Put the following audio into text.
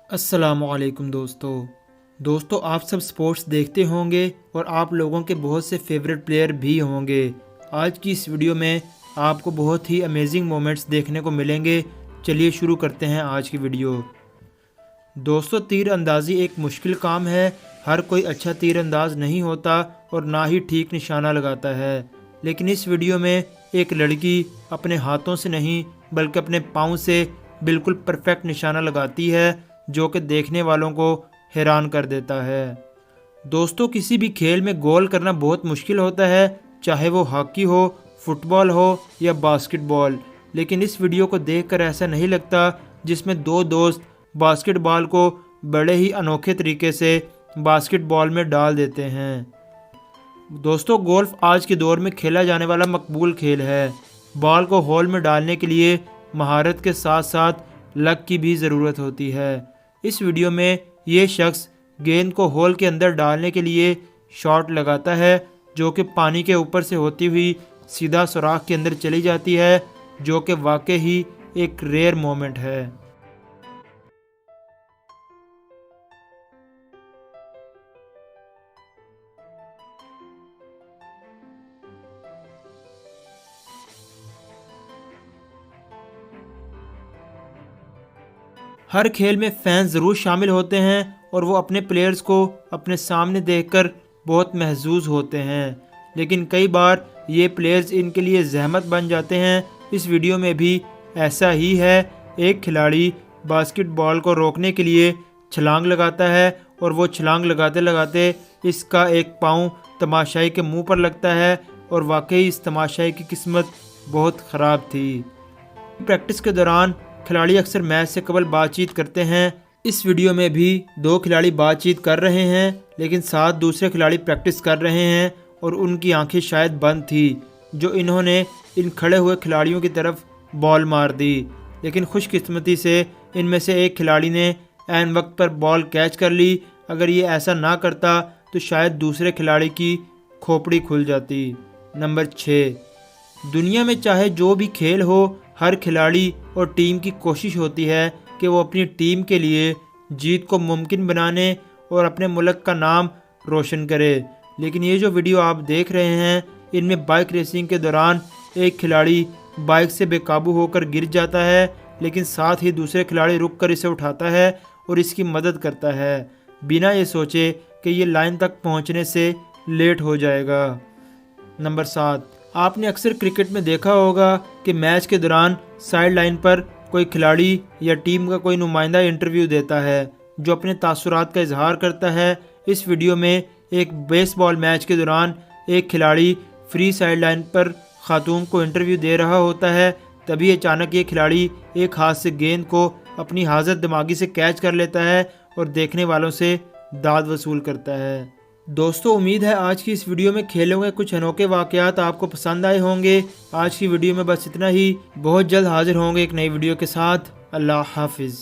अस्सलाम वालेकुम दोस्तों आप सब स्पोर्ट्स देखते होंगे और आप लोगों के बहुत से फेवरेट प्लेयर भी होंगे। आज की इस वीडियो में आपको बहुत ही अमेजिंग मोमेंट्स देखने को मिलेंगे। चलिए शुरू करते हैं आज की वीडियो। दोस्तों, तीर अंदाज़ी एक मुश्किल काम है। हर कोई अच्छा तीर अंदाज नहीं होता और ना ही ठीक निशाना लगाता है। लेकिन इस वीडियो में एक लड़की अपने हाथों से नहीं बल्कि अपने पाँव से बिल्कुल परफेक्ट निशाना लगाती है, जो कि देखने वालों को हैरान कर देता है। दोस्तों, किसी भी खेल में गोल करना बहुत मुश्किल होता है, चाहे वो हॉकी हो, फुटबॉल हो या बास्केटबॉल। लेकिन इस वीडियो को देखकर ऐसा नहीं लगता, जिसमें दो दोस्त बास्केटबॉल को बड़े ही अनोखे तरीके से बास्केटबॉल में डाल देते हैं। दोस्तों, गोल्फ आज के दौर में खेला जाने वाला मकबूल खेल है। बॉल को होल में डालने के लिए महारत के साथ साथ लक की भी ज़रूरत होती है। इस वीडियो में ये शख्स गेंद को होल के अंदर डालने के लिए शॉट लगाता है, जो कि पानी के ऊपर से होती हुई सीधा सुराख के अंदर चली जाती है, जो कि वाकई ही एक रेयर मोमेंट है। हर खेल में फैंस ज़रूर शामिल होते हैं और वो अपने प्लेयर्स को अपने सामने देखकर बहुत महजूज होते हैं। लेकिन कई बार ये प्लेयर्स इनके लिए जहमत बन जाते हैं। इस वीडियो में भी ऐसा ही है। एक खिलाड़ी बास्केटबॉल को रोकने के लिए छलांग लगाता है और वो छलांग लगाते लगाते इसका एक पाँव तमाशाई के मुंह पर लगता है और वाकई इस तमाशाई की किस्मत बहुत ख़राब थी। प्रैक्टिस के दौरान खिलाड़ी अक्सर मैच से कबल बातचीत करते हैं। इस वीडियो में भी दो खिलाड़ी बातचीत कर रहे हैं, लेकिन साथ दूसरे खिलाड़ी प्रैक्टिस कर रहे हैं और उनकी आंखें शायद बंद थी, जो इन्होंने इन खड़े हुए खिलाड़ियों की तरफ बॉल मार दी। लेकिन खुशकिस्मती से इनमें से एक खिलाड़ी ने ऐन वक्त पर बॉल कैच कर ली। अगर ये ऐसा ना करता तो शायद दूसरे खिलाड़ी की खोपड़ी खुल जाती। नंबर 6, दुनिया में चाहे जो भी खेल हो, हर खिलाड़ी और टीम की कोशिश होती है कि वो अपनी टीम के लिए जीत को मुमकिन बनाने और अपने मुल्क का नाम रोशन करे। लेकिन ये जो वीडियो आप देख रहे हैं, इनमें बाइक रेसिंग के दौरान एक खिलाड़ी बाइक से बेकाबू होकर गिर जाता है, लेकिन साथ ही दूसरे खिलाड़ी रुककर इसे उठाता है और इसकी मदद करता है, बिना ये सोचे कि ये लाइन तक पहुंचने से लेट हो जाएगा। नंबर 7, आपने अक्सर क्रिकेट में देखा होगा कि मैच के दौरान साइड लाइन पर कोई खिलाड़ी या टीम का कोई नुमाइंदा इंटरव्यू देता है, जो अपने तासुरात का इजहार करता है। इस वीडियो में एक बेसबॉल मैच के दौरान एक खिलाड़ी फ्री साइड लाइन पर खातून को इंटरव्यू दे रहा होता है। तभी अचानक ये खिलाड़ी एक हाथ से गेंद को अपनी हाजत दिमागी से कैच कर लेता है और देखने वालों से दाद वसूल करता है। दोस्तों, उम्मीद है आज की इस वीडियो में खेलों के कुछ अनोखे वाकयात आपको पसंद आए होंगे। आज की वीडियो में बस इतना ही। बहुत जल्द हाजिर होंगे एक नई वीडियो के साथ। अल्लाह हाफिज़।